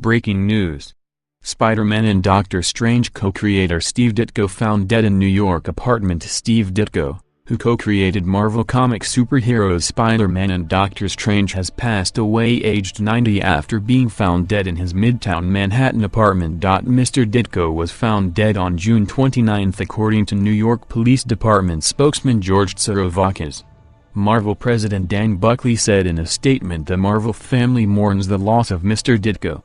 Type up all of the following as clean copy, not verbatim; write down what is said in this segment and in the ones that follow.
Breaking news. Spider-Man and Doctor Strange co-creator Steve Ditko found dead in New York apartment. Steve Ditko, who co-created Marvel Comics superheroes Spider-Man and Doctor Strange, has passed away aged 90 after being found dead in his Midtown Manhattan apartment. Mr. Ditko was found dead on June 29 according to New York Police Department spokesman George Tsarovakis. Marvel President Dan Buckley said in a statement the Marvel family mourns the loss of Mr. Ditko.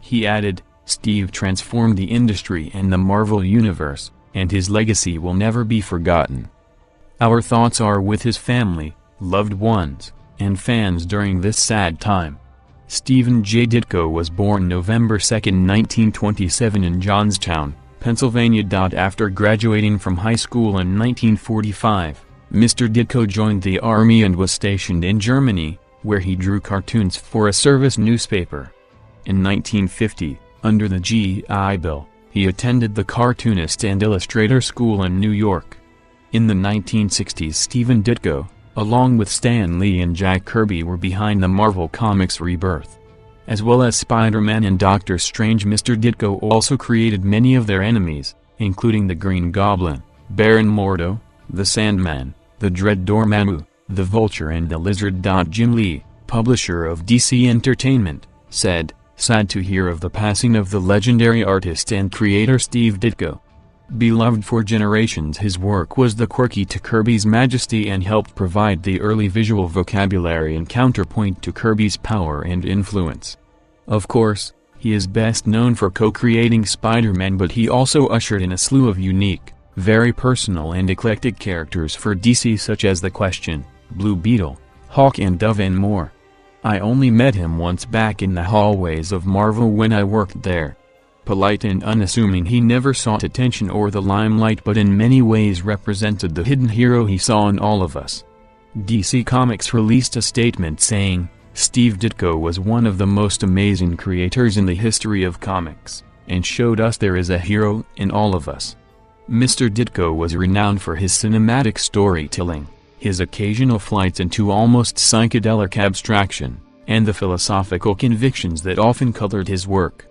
He added, "Steve transformed the industry and the Marvel Universe, and his legacy will never be forgotten. Our thoughts are with his family, loved ones, and fans during this sad time." Stephen J. Ditko was born November 2, 1927 in Johnstown, Pennsylvania. After graduating from high school in 1945, Mr. Ditko joined the Army and was stationed in Germany, where he drew cartoons for a service newspaper. In 1950, under the GI Bill, he attended the Cartoonist and Illustrator School in New York. In the 1960s, Stephen Ditko, along with Stan Lee and Jack Kirby, were behind the Marvel Comics rebirth. As well as Spider-Man and Doctor Strange, Mr. Ditko also created many of their enemies, including the Green Goblin, Baron Mordo, the Sandman, the Dread Dormammu, the Vulture and the Lizard. Jim Lee, publisher of DC Entertainment, said, "Sad to hear of the passing of the legendary artist and creator Steve Ditko. Beloved for generations, his work was the quirky to Kirby's majesty and helped provide the early visual vocabulary and counterpoint to Kirby's power and influence. Of course, he is best known for co-creating Spider-Man, but he also ushered in a slew of unique, very personal and eclectic characters for DC such as The Question, Blue Beetle, Hawk and Dove and more. I only met him once back in the hallways of Marvel when I worked there. Polite and unassuming, he never sought attention or the limelight, but in many ways represented the hidden hero he saw in all of us." DC Comics released a statement saying, "Steve Ditko was one of the most amazing creators in the history of comics, and showed us there is a hero in all of us." Mr. Ditko was renowned for his cinematic storytelling, his occasional flights into almost psychedelic abstraction, and the philosophical convictions that often colored his work.